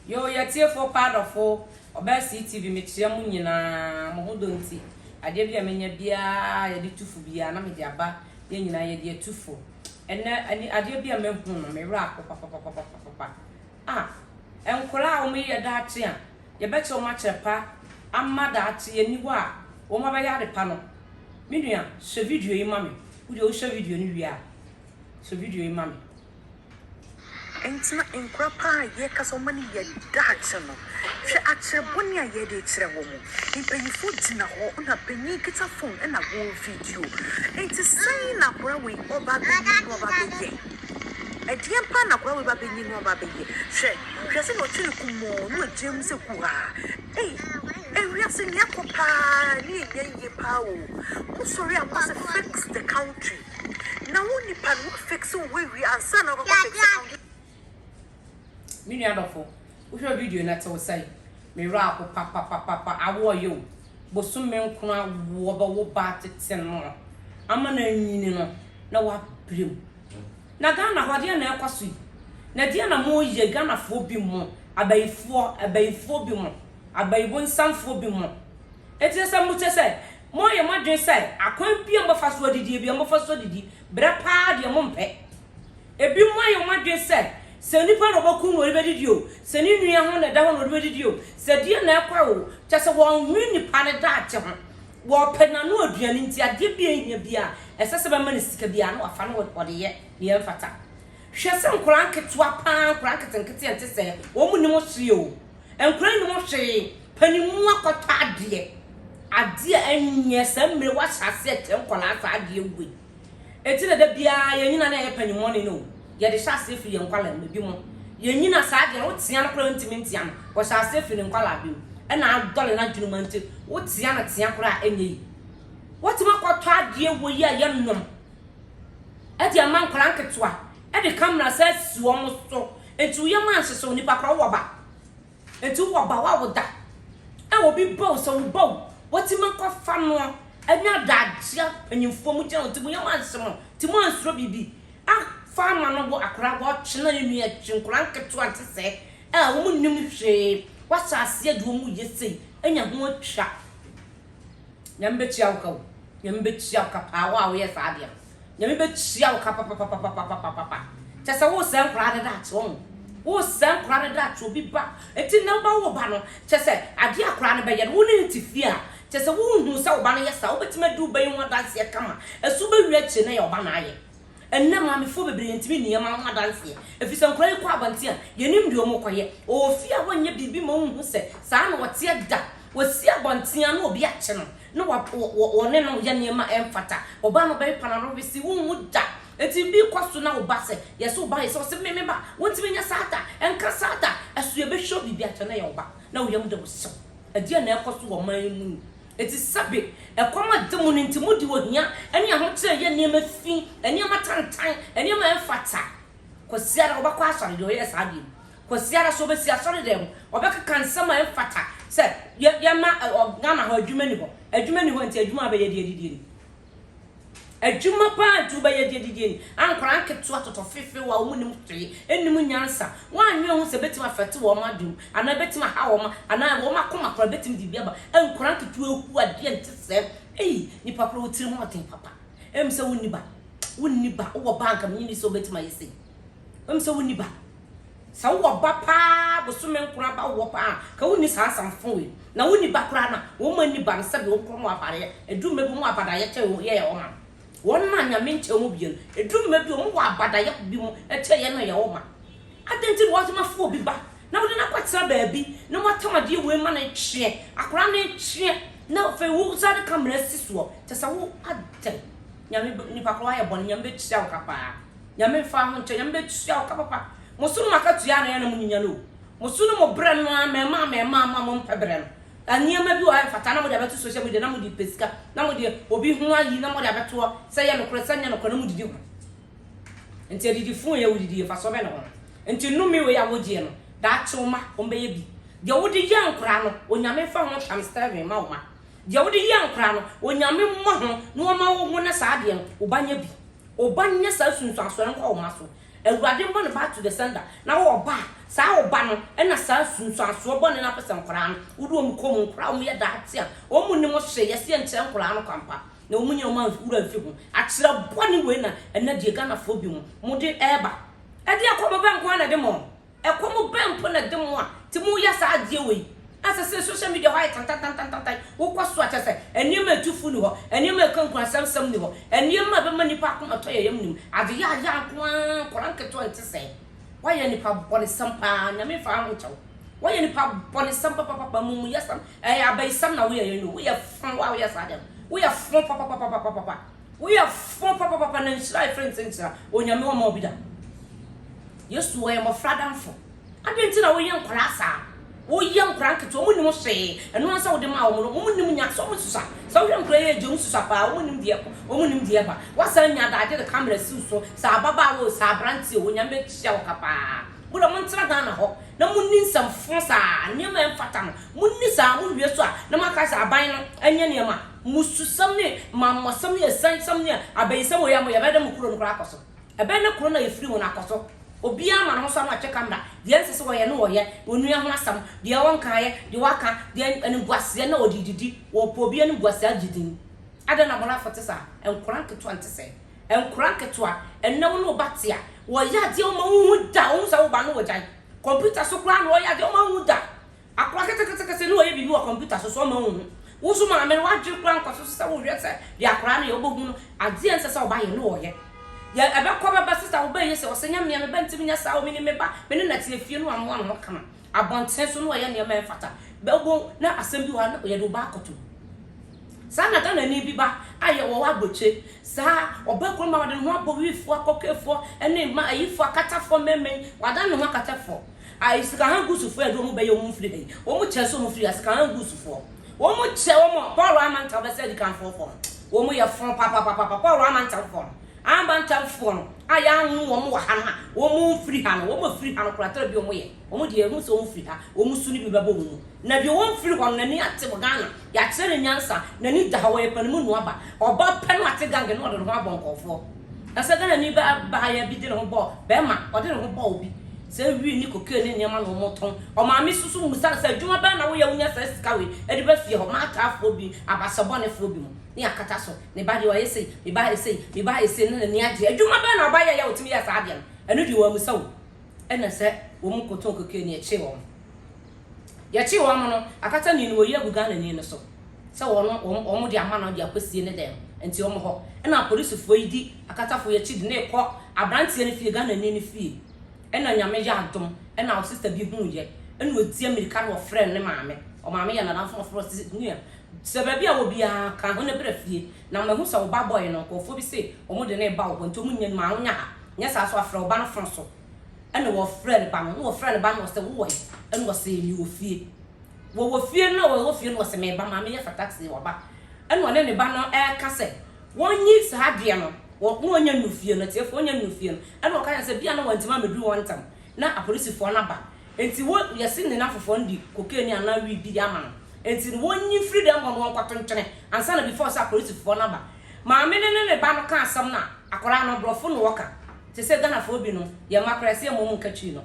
Yo, you're tear for part of four, or best TV, Michiamuna, Mohudonti. I did be a mania beer, I did two for beer, and I'm a diaba, then I did 2 for. And I did be a man whom I rap, papa. Ah, and Cola me a dark chair. You bet so much a pa. I'm mad at you, and you are. Oh, my yard panel. Miriam, so video, mammy. Would you show video in you? So video, mammy. Entina enkrapa ye kaso mani ye dache no hwe akyere boni a ye de kyere wo mu impanyifo dina ho na panyi kita phone na wo video enti sai na kora we oba benyi no oba beye edien pa na kora we ba benyi no oba beye hwe se no twene kumo no agem se ku ha ewia se nya kopa ni ye pa o sorry am pass fix the country na woni pa no fix we ansa na go fix the country. Miriam Dofo, we have video na to say, me rap papa, I war you. Bosum men kuna wo bat ten more. Amana nyini na wa prim. Na Ghana ho dia na ekwaso. Na dia na mo ye Ghana fo bi mo, abayifo bi mo, abayibon samfo bi mo. Eti se mu se mo ye madwen se akwan bi am fa so didi bi am fa so didi, bre pa de mo mpe. Ebi mo ye madwen se se nipa no boku no be didio se ni nua ho na da ho no be didio se die na ekwa wo cha se won nwi nipa ne da ache ho wo pena no aduane nti ade bi ehia bia ese se be ma ne sika bia no afa no wo de ye ne mfata hwe se nkura nketwa pa nkura nketenkete ente se wo mu ni mo hwe o nkura ni mo hwe panimu akota ade enye se mmere wa hyase ete nkola asa ade egwe eti na da bia ye nyina na ye panimu ne no ye de hyase fi ye nkwala mebi mo ye nyina saa de wo tia no kra ntimentia no wo hyase fi ne nkwala bi e na adole na dwuma nti wo tia na tia kra enye yi woti makwato ade wo yi a ye nnom e de man kra nketwa e de kamera sa suo mo so enti ye man hyeso nipa kra wo ba enti wo ba wa wo da e wo bi bo so wo bo woti makwa fa no anya da dia panyimfo mu tia nti mo ye man hyeso ti mo ansuro bibi farmer no bo akra bo chena yenu chinkura nketo ante se wo mu nim hwe wasa ase de wo mu yesei anya ho atwa nyambe chia ka pa wa wo yes ade nyambe chia ka pa tesa wo se nkura de that wo se nkura de that obi ba eti na ba wo ba no tesa ade akra ne be ye wo ne ntifia tesa wo hu se wo ba no yesa wo betima du ba yi ho dance ye kama esu be wi achi na ye wo ba na aye enna ma me fo bebre ntimi niyama ho dance efisa nkrai kwa abanti a yenim de omo kwaye ofia wonye bibi ma hu se saa na wote da wosi abanti a na obi ache no na wone no ya niyama emfata oba no be pana no bisi hu da eti bi kwaso na obase yeso oba yeso se me ba wontimi nya saata enka saata asu ye be show bibi ache na ye oba na wo yam de wo so adia na ekoso wo man mu eti sabe ekoma demu ni ntimu di wohia eni ahotre ye niam fi eni amatantan eni ma enfata kwasiara obakwa asori de oyes adi kwasiara so be si asori dem obeka kansama enfata se ye ma Ghana ho adwuma ni ho nti adwuma ba ye die adwuma pa tu ba ye die ankora anketo atoto fefe wa omu nim twe enim nyansa wanwe ho se betima fete wo ma dum ana betima ha wo ma ana wo ma koma kora betim di bia ba ankora anketo eku ade ente se ni papa wo tiri mo ten papa se wonni ba wo bank am ni so betima yesi se wonni ba sa wo ba pa bo so men kora ba wo pa ka wonni sa asamfo we na wonni ba kora na wo ma ni ba nsa be wo kora mo apare edum mebu mo abada ye che ye wo ma won ma nya menche mu bien edum ma bi o mo abada ye bi mu eche ye no ye wo ma atenti wo ma fo bi ba na wo na kwatra ba bi na mo tamade we ma na hye akora na hye na fe wo za de kamera sisuo tesa wo adem nyame ni pa kwa ye bon nyame chia ka pa nyame fa ho nche nyame chia ka papa mo sunu makatu ya na ye na mu nyinya no mo sunu mo bre no ma mo mpebre no aniema bi wa fata na mo de abeto social media na mo di pesika na mo de obi hu ayi na mo de abeto se ye no kore sanya no kore na mo didi ho enti adidi fun ye wodidi fa so be no enti numi we ya wogie no da choma o be ye bi de wodi ye ankora no onyame fa ho hamster ma wo ma de wodi ye ankora no onyame mo ho no ma wo ho na sa de no obanya bi obanya sa sunsu aso nko o ma so awurade mo no back to the sender na wo ba saa oba no na saa sunsuanso bone na pese nkora no wudu om kom nkora om ye daate a om ni mo hye yesi enche nkora no kwampa na om nya oma wura mfi ho akira bone we na na die Ghana fo bi mu de eba ade akomo ben ko na de mo ekomo ben po na de mo a ti mu ya saa die we asase social media high tan wo kwaso atese enima tufu ni ho enima kankura samsam ni ho enima be mani pa akoma to yam nim ade ya kwa koranke to ntese why nipa bone sampa na me fa ho chaw why nipa bone sampa papa mu yasam abai sam na we no we fun wa we yasade we fun papa we fun papa na nshira friends nshira onyame o ma obida yesu we mo fradamfo ade ntina we yen kwasa wo yam kranke to mu nim hwe eno ansa wo de ma wo mu nim nya so mu susa so wo nkra ye je mu susa pa wo nim die wo mu nim die pa wasa nya da de camera si so sa baba wo sa branti wo nya me hia wo kapa wo do mo ntra Ghana ho na mu nin sam fonsa ne ma mfata no mu ni sa mu wie so a na maka sa aban no anya ne ma mu susam ne mammo sam ne san sam ne abai sam wo ya mo ya beda mu kuro no kra akoso ebe ne kuro na ye free wo na akoso obi ama no so na che camera de nsese wo ye no wo ye onua ho asam de wonka ye de waka de enbuase na odididi wo po obi enbuase agidin ada na mola fotesa enkranke to antese enkranke to a enna wo no batia wo ya de o ma hu da wo sa wo ba no wo jan computer so kra no wo ya de o ma hu da akra kete no wo ye bibi wo computer so ma hu wo so ma me wa dwe kra nko so sa wo hwese de akra na ye obogun no ade nsese wo ba ye no wo ye ya ebe kwa baba sister wo be yese wo senya me be ntimi nya sa wo me ni me ba me ni na tie fie no amwo no kama abonten so no ye ne me fata be bo na asem bi wa na ye do ba akoto sa na ta na ni bi ba aye wo wa boche sa obekro ma wade no abo wifo akokefo ene ma ayifo akatafo memen wada no akatafo ai sika han gusufo edo mu be ye mu firi wo mu che so mu firi sika han gusufo wo mu che wo mo Paul Amanta be se di kan fo wo mu ye fon papa Paul Amanta fo ambanta fo aya hu wo mu wa ha wo mu firi ha no wo mu firi ha no kratara bi wo mu ye wo mu de hu so wo firi ha wo mu suni bi babo mu na bi wo firi ho na ni ate mo Ghana ya kire nyansa na ni da ha wo ye pan mu no aba oba pe no ate gange no do no abon kofo na se Ghana ni ba ya bi de no bo be ma o de no bo obi se wi ni koke ni nyama no moton o ma mi susu mu sa djuma ba na wo ya unya sa sikawe e de ba fie ho ma ta afo bi abasabone fo bi mu ni akata so ne ba de wa yesi me ba yesi na ni ade djuma ba na ba ya otimi ya sa ade no enu di wa mu sa wo e na se wo mu koton koke ni e che wo ya che wo no akata ni wo ya Ghana ni no so se wo no wo mu de ama na de akosie ne dem enti wo mo ho e na police fo yi di akata fo ya chi de ne ko abrantie ne fie Ghana ni fie ena nyame ya adom ena o sister bi hu ye ena odi America no friend ne maame o maame ya na dan fo fo nua se ba bia wo bia ka ho ne bra fie na ma hu so ba boy no ko fo bi se o mu de ne ba wo nto mu nya ma nya ha nya sa so afra o ba no fo so ena wo friend ba no wo friend ba no se wo ye ena wo se mi wo fie wo fie no wo fie no se me ba maame ya fa taxi wo ba ena ne ba no e ka se won yi sa adwe no wo onya nufie no tiefo onya nufie no ena o kan se bia na wantima medu wontam na apolisifoɔ na ba enti wo yesi ne na fofo ndi kokeni ana wi bi ama no enti wo nyi freedom ho no kwato ntwene ansa na before sa apolisifoɔ na ba maame ne ba no ka asam na akora no brofo no woka te se Ghana fo bi no ye makrase mo mu nkatwi no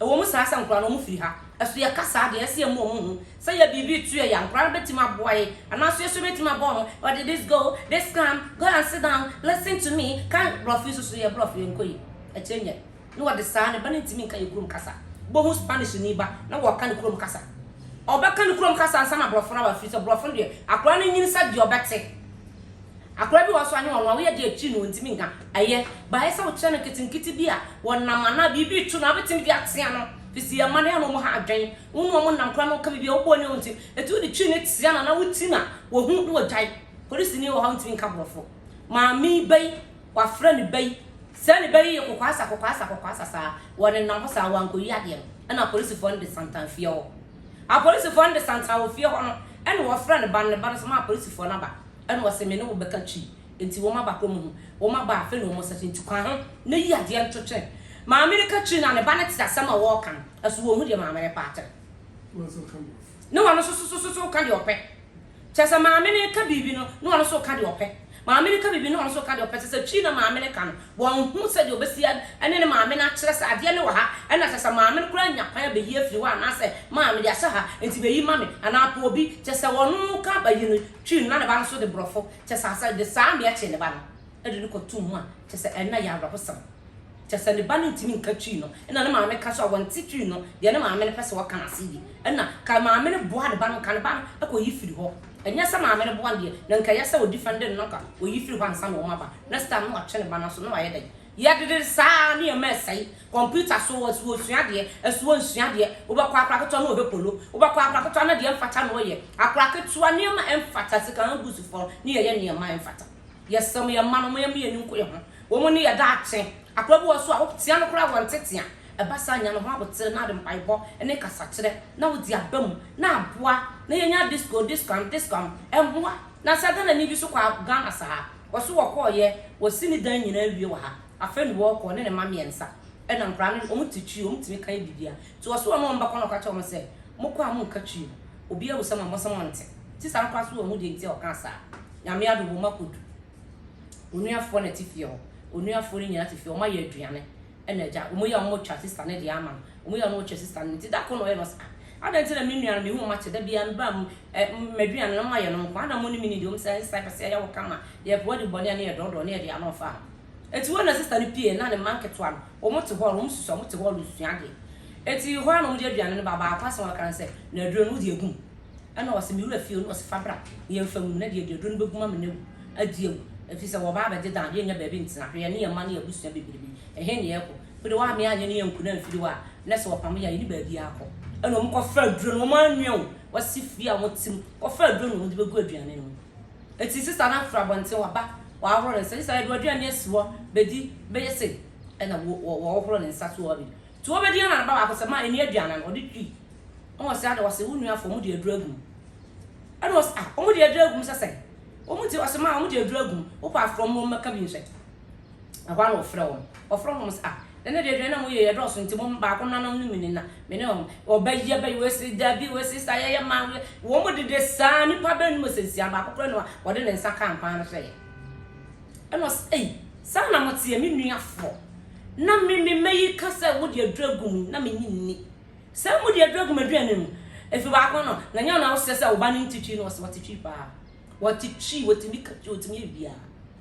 e wo mu sa asa nkora no mu firi ha aso ye kasa de ese mo mu say ya bibi tu ya nkora betima boy ana so yeso betima boy what did this go this come go and sit down listen to me can brofo so ye brofo enkoyi e chenye no what the sa ne ba ntimi nka ye kurum kasa bo hu Spanish ni ba na wo ka ne kurum kasa obeka ne kurum kasa ansa na brofo na ba fi so brofo de akora ne nyin sa de obete akora bi waso anyo wo ye de achi no ntimi nka aye ba esa wo chene kitinkiti bi a wonam ana bibi tu na betim bi atia no fisi ya mane no mo ha adwen wonu mo nam kra no ka bibi obo ne onti etu de chi ne tia na wo ti na wo hu no jai polisi ni wo ha ntimi nka brofo ma mi bai wa friend bai sani bai ko kwasa sa woni nam ho sa wanko yi ade na polisi fo de santan fie ho a polisi fo de santan wo fie ho no ene wo friend ban ne ban so ma polisi fo na ba ene wo se me ne wo beka chi enti wo ma ba ko mu wo ma ba afi no mo sa tinti kwa ho na yi ade ntwetwe ma America chi na ne ba ne tsa sama wo kan aso wo hu de ma America patter no wano so kan de ope chesa ma America bibi no no wano so kan de ope maame ne ka bibi no so ka de opese se twi na maame ne ka no won hu se de obesia ene ne maame na kire se ade ne wo ha ena se maame ne kura nya pan be hi afiri wa na se maame de asa ha enti be yi mame ana pa obi te se wonu ka ba yi no twi na ne ba no so de brofo te se asa de sa me ache ne ba no ede ne ko tum a te se ena ya rabosam te se ne ba no ntimi nka twi no ena ne maame ka so won ti twi no de ne maame ne pese wo ka na sidi ena ka maame ne boa de ba no ka ne ba no ko yi firi ho enya sa maame ne boa de na nka ya sa o defend no ka o yi firi ho ansa no ma ba next time no ache ne ba no so no wa ye de ya de sa ne ma sai computer so wo sua de esuo sua de wo ba kwa akra keto na obe polo wo ba kwa akra keto na de mfata no ye akra keto ne ma emfata se kan gusu for ne ye ne ma emfata yesam ye ma no mo ye me ni nko ye ho wo mo ne ye da ache akra bo so a wo tia no kra won tetea e ba sa nya no ho abotere na de mpaibo ene kasa kire na wo di abam na aboa na ye nya disco emboa na sa da na ni bi so kwa Ghana sa ha wo so wo ko ye wo sini dan nyina wie wa ha afeni wo ko ne ma miensa e na nkra ne omutichi omutimi kan bibia to wo so no mba kono ka cha mo se mo ko amu nka chi obi a wo sama mo sama nte ti sa nkwa so wo mu de nti o kan sa nyame ado bo makodu onuafo na tifio onuafo ni nyina tifio ma ye aduane e na ja omo ya mo cha sister ne de ama omo ya no cha sister ne ti da ko no e no sa adanti na minua me hu ma che da bia no ba maduane no ma ye no kwa na mo ni mini de o msa sai pese ya wo kama ye bo de bone ne ye dodo ne ye de ano fa eti wona sister ni pie na ne market wa o mo te ho o mo suso mo te ho lu sua de eti ho na mo de aduane no baba akwa wa kan se na aduro no de egum e na o se mi wura fie no o se fabra ye mfam na de aduro no begum am na adie efi se wo ba ba de dan ye nya ba bi ntina hwe ne ye ma ne abusua bebiribi ehe ne ye ko de wa me anya ne ye nku na mfiri wa na se wo pam ya ni ba bi akọ e na mo ko fra aduro no ma nwen wo si fie a mo tim ko fra aduro no de begu aduane no eti sister na fra bonte wa ba wa horo ne se sai do aduane asiwo bedi be yese e na wo horo ne nsa so obi to obedi na ba wa ko se ma eni aduane no de twi o se ade wo se wunu afo mo de aduro agum e no se o mo de aduro agum se se o mo ti o se ma o mo de aduro agum o pa from mo maka bi nse akwa no ofra wo se ene de aduro na mo ye do so nti mo ba ko nanam ni mini na me ne o ba ye ba we se da bi we se sa ye ma wo mo de sa ni pa ba ni mo se sia ba ko no wo de ne nsa kan pan no se eno sa na mo tie me nuafo na me meyi kasa wo de aduragum na me nyinni sa mo de aduragum aduane no efi ba ko no na nya na wo se wo ba ni ntitwi no wo se titwi pa wo titwi wo timi ka wo timi bia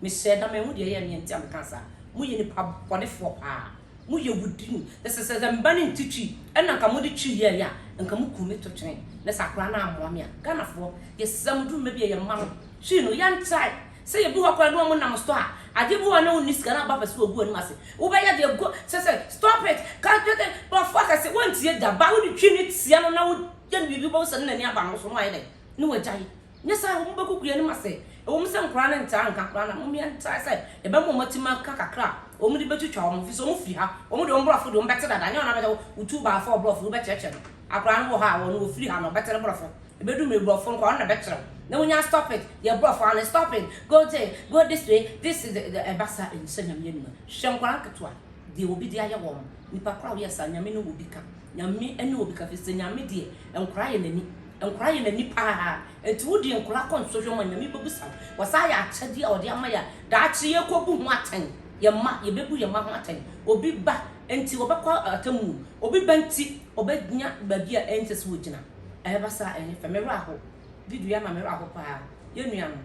me se da me ho de ye ne nti am kansa mo ye ni pa bone fo pa mo ye wudin se da mba ni ntitwi ena ka mo de twi ye ya nka mo kume to twen na sakra na amoa me Ghana fo ye sam du me bia ye ma no twi no yan try say you go kwa no mo na mo store ade bu wa na oni sika na ba pese ogu ani mase wo ba ya de go say stop it can't get it but fuck I say want tie da ba wo di twi ni tia no na wo je ni bibi bo se na ni aba no so no aye de ni wo jai nya sa wo ba kuku ani mase e wo mse nkra na nta nka kra na mo mi nta say e ba mo matima kakakra o mo di betutwa o mo fi so mo fi ha o mo de o mbrofo de o mbete dada nya na ba utu ba fa obrofo wo be cheche no akra no wo ha wo no free ha no bete brofo e be du me brofo no kwa na betre no when you stop it your brother and stop it go this way this is the ebasa in senyam yenu shenkwa ketwa de obi de aye wo nipa kra wo yesa nyame no obi ka nyame ene obi ka fi senyame de enkra ye nani pa etu wo de enkra kon so hwe mo nyame bebusa wasa ya achade a ode ama ya da achi ye kobu hu atan ye ma ye bebu ye ma hu atan obi ba enti obekwa atamu obi ba nti obegnya ba bia enti se wo gina ebasa ene famera ho video ya mamero akopa ye nua no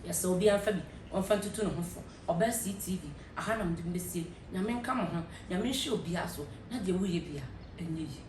ya se obi anfa bi onfa tutu no hofo oba CTV aha na mde mbesi nyame nka mo ho nyame hye obi aso na de wo ye bia enye yi